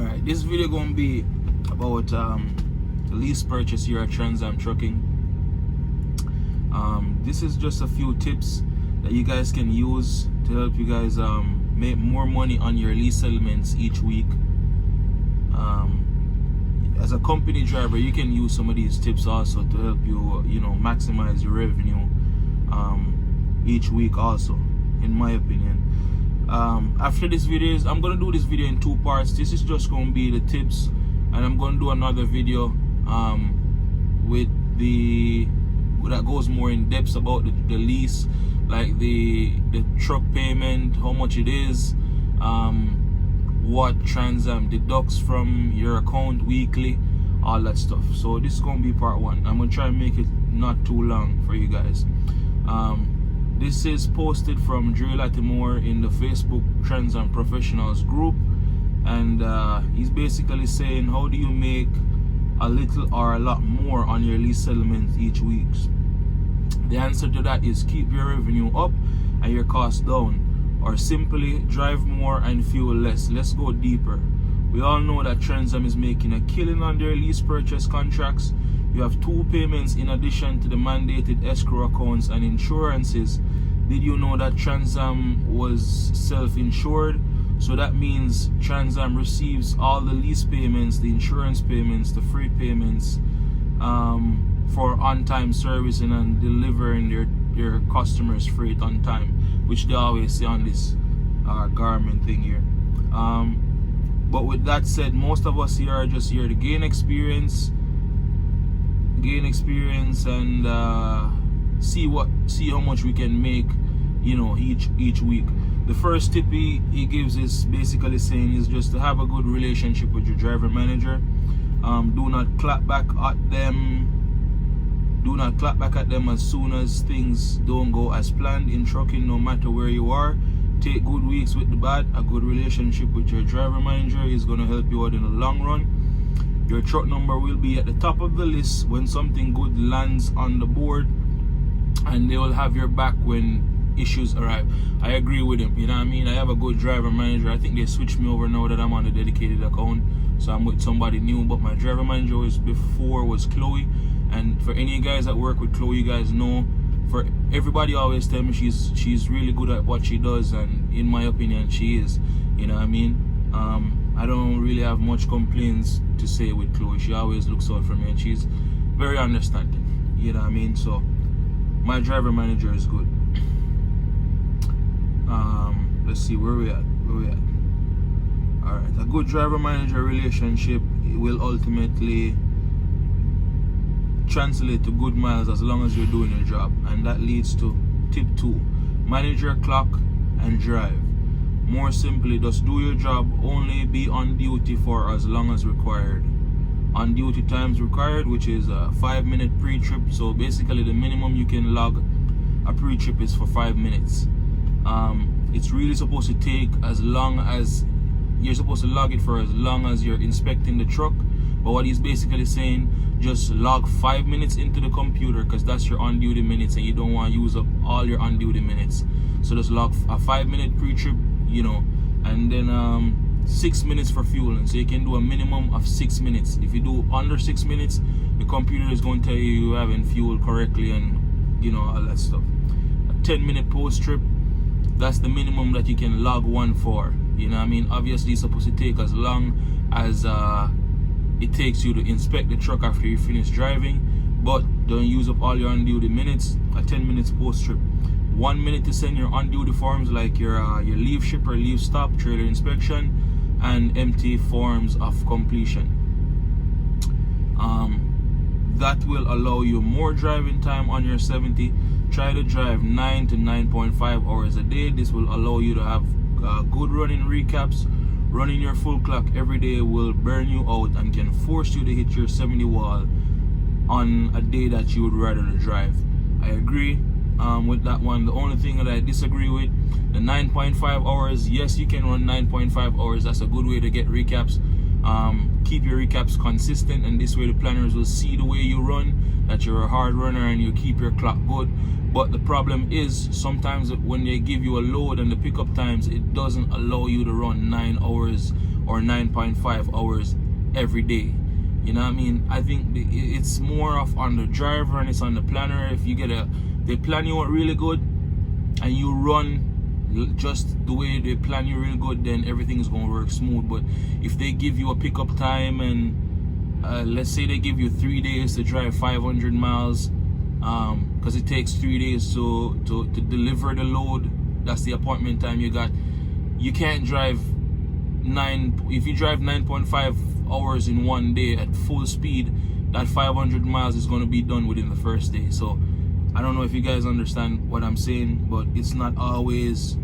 Alright, this video gonna be about the lease purchase here at Transam Trucking. This is just a few tips that you guys can use to help you guys make more money on your lease settlements each week. As a company driver, you can use some of these tips also to help you, maximize your revenue each week also, in my opinion. After this video, I'm gonna do this video in two parts. This is just gonna be the tips, and I'm gonna do another video that goes more in depth about the lease, like the truck payment, how much it is, what Transam deducts from your account weekly, all that stuff. So this is gonna be part one. I'm gonna try and make it not too long for you guys. This is posted from Dre Latimore in the Facebook Transam Professionals group, and he's basically saying, how do you make a little or a lot more on your lease settlements each week? The answer to that is keep your revenue up and your costs down, or simply drive more and fuel less. Let's go deeper. We all know that Transam is making a killing on their lease purchase contracts. You have two payments in addition to the mandated escrow accounts and insurances. Did you know that Transam was self-insured? So that means Transam receives all the lease payments, the insurance payments, the freight payments for on-time servicing and delivering their customers freight on time, which they always say on this garment thing here. But with that said, most of us here are just here to gain experience and see how much we can make, each week. The first tip he gives is basically saying is just to have a good relationship with your driver manager. Do not clap back at them. Do not clap back at them as soon as things don't go as planned in trucking, no matter where you are. Take good weeks with the bad. A good relationship with your driver manager is going to help you out in the long run. Your truck number will be at the top of the list when something good lands on the board, and they will have your back when issues arrive. I agree with him, you know what I mean? I have a good driver manager. I think they switched me over now that I'm on a dedicated account, so I'm with somebody new. But my driver manager was Chloe, and for any guys that work with Chloe, you guys know, for everybody always tell me she's really good at what she does, and in my opinion she is, you know what I mean? I don't really have much complaints to say with Chloe. She always looks out for me, and she's very understanding, you know what I mean? So my driver manager is good. Let's see where we at. Alright, a good driver manager relationship will ultimately translate to good miles as long as you're doing your job, and that leads to tip 2: manage your clock and drive. More simply, just do your job, only be on duty for as long as required. On duty times required, which is a 5-minute pre-trip. So basically the minimum you can log a pre-trip is for 5 minutes. It's really supposed to take as long as you're supposed to log it for, as long as you're inspecting the truck. But what he's basically saying, just log 5 minutes into the computer, because that's your on-duty minutes, and you don't want to use up all your on-duty minutes. So just log a 5-minute pre-trip, and then 6 minutes for fueling. So you can do a minimum of 6 minutes. If you do under 6 minutes, the computer is going to tell you haven't fueled correctly, and all that stuff. A 10-minute post-trip, that's the minimum that you can log one for. You know what I mean? Obviously it's supposed to take as long as it takes you to inspect the truck after you finish driving, but don't use up all your on-duty minutes. A 10 minutes post-trip. 1 minute to send your on-duty forms, like your leave ship or leave stop, trailer inspection, and empty forms of completion. That will allow you more driving time on your 70. Try to drive 9 to 9.5 hours a day. This will allow you to have good running recaps. Running your full clock every day will burn you out and can force you to hit your 70 wall on a day that you would rather drive. I agree with that one. The only thing that I disagree with, the 9.5 hours. Yes, you can run 9.5 hours. That's a good way to get recaps. Keep your recaps consistent, and this way the planners will see the way you run, that you're a hard runner and you keep your clock good. But the problem is, sometimes when they give you a load and the pickup times, it doesn't allow you to run 9 hours or 9.5 hours every day. You know what I mean? I think it's more of on the driver and it's on the planner. If you they plan you out really good and you run just the way they plan you really good, then everything is going to work smooth. But if they give you a pickup time and let's say they give you 3 days to drive 500 miles, because it takes 3 days to deliver the load, that's the appointment time you got. You can't drive if you drive 9.5 hours in 1 day at full speed, that 500 miles is going to be done within the first day. So I don't know if you guys understand what I'm saying, but it's not always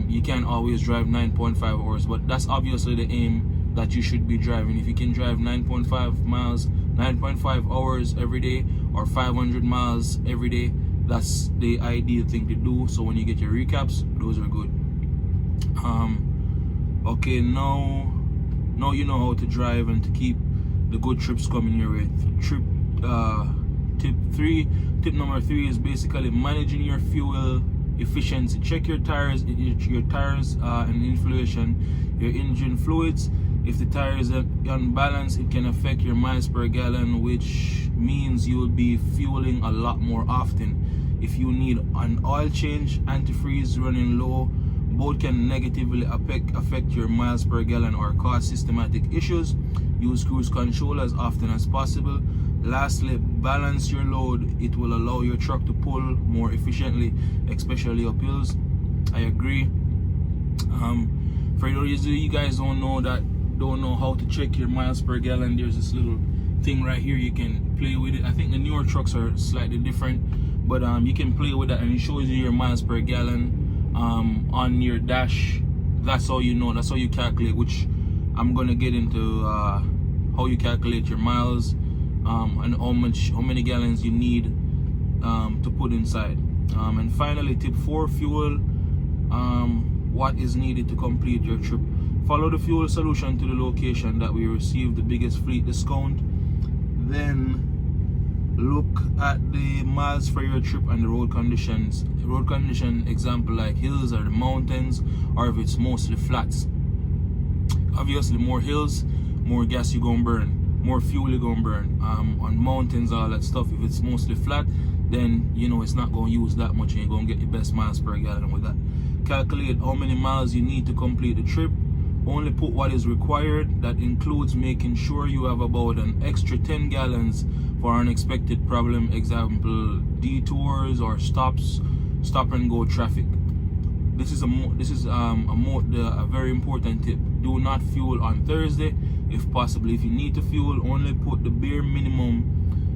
you can't always drive 9.5 hours, but that's obviously the aim that you should be driving. If you can drive 9.5 hours every day or 500 miles every day, that's the ideal thing to do. So when you get your recaps, those are good. Okay, now you know how to drive and to keep the good trips coming your way. Tip number 3 is basically managing your fuel efficiency. Check your tires and inflation, your engine fluids. If the tire is unbalanced, it can affect your miles per gallon, which means you'll be fueling a lot more often. If you need an oil change, antifreeze running low, both can negatively affect your miles per gallon or cause systematic issues. Use cruise control as often as possible. Lastly, balance your load. It will allow your truck to pull more efficiently, especially up hills. I agree. For those of you guys don't know how to check your miles per gallon, there's this little thing right here. You can play with it. I think the newer trucks are slightly different, but you can play with that and it shows you your miles per gallon on your dash. That's how you know, that's how you calculate, which I'm gonna get into how you calculate your miles and how many gallons you need to put inside. And finally, tip 4, fuel. What is needed to complete your trip. Follow the fuel solution to the location that we receive the biggest fleet discount. Then look at the miles for your trip and the road conditions. Road condition example like hills or the mountains, or if it's mostly flats. Obviously more hills, more gas you gonna burn, more fuel you gonna burn. On mountains, all that stuff, if it's mostly flat, then you know it's not gonna use that much and you're gonna get the best miles per gallon with that. Calculate how many miles you need to complete the trip. Only put what is required. That includes making sure you have about an extra 10 gallons for unexpected problem, example detours or stop and go traffic. This is a very important tip. Do not fuel on Thursday if possible. If you need to fuel, only put the bare minimum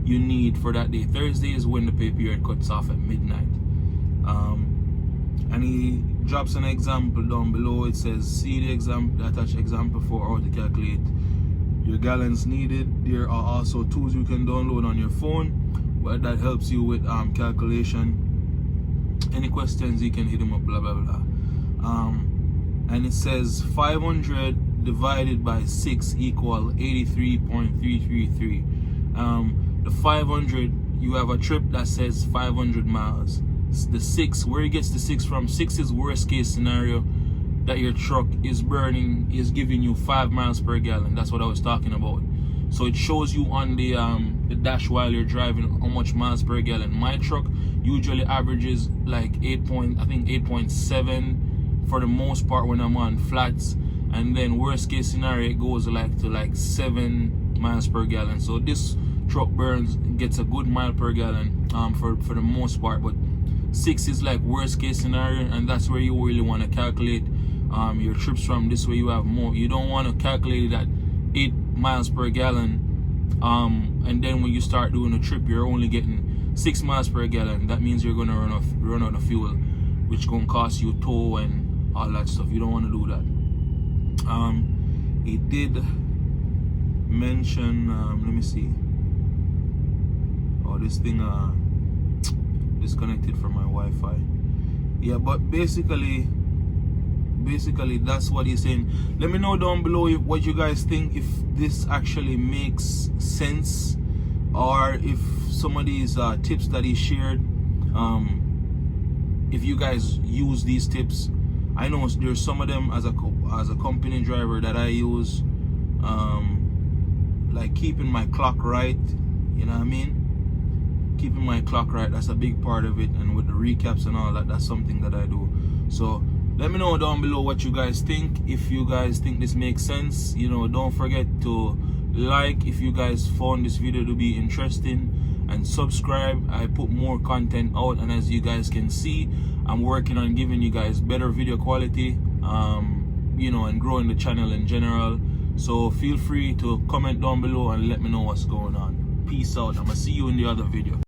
you need for that day. Thursday is when the pay period cuts off at midnight. And he drops an example down below. It says, see the attached example for how to calculate your gallons needed. There are also tools you can download on your phone, but that helps you with calculation. Any questions, you can hit him up, blah blah blah. And it says 500 divided by 6 equal 83.333. The 500, you have a trip that says 500 miles. The 6, where he gets the 6 from, 6 is worst case scenario, that your truck is burning, is giving you 5 miles per gallon. That's what I was talking about. So it shows you on the dash while you're driving how much miles per gallon. My truck usually averages like 8.7 for the most part when I'm on flats, and then worst case scenario it goes to 7 miles per gallon. So this truck gets a good mile per gallon for the most part, but 6 is like worst case scenario, and that's where you really want to calculate your trips from. This way you have more. You don't want to calculate it at 8 miles per gallon and then when you start doing a trip you're only getting 6 miles per gallon. That means you're going to run out of fuel, which going to cost you tow and all that stuff. You don't want to do that. It did mention let me see. Oh, this thing disconnected from my Wi-Fi. Yeah, but basically that's what he's saying. Let me know down below what you guys think, if this actually makes sense, or if some of these tips that he shared, if you guys use these tips I know there's some of them as a company driver that I use, like keeping my clock right, you know what I mean? Keeping my clock right, that's a big part of it, and with the recaps and all that, that's something that I do. So let me know down below what you guys think. If you guys think this makes sense, you know, don't forget to like if you guys found this video to be interesting, and subscribe. I put more content out, and as you guys can see, I'm working on giving you guys better video quality, you know, and growing the channel in general. So feel free to comment down below and let me know what's going on. Peace out. I'm gonna see you in the other video.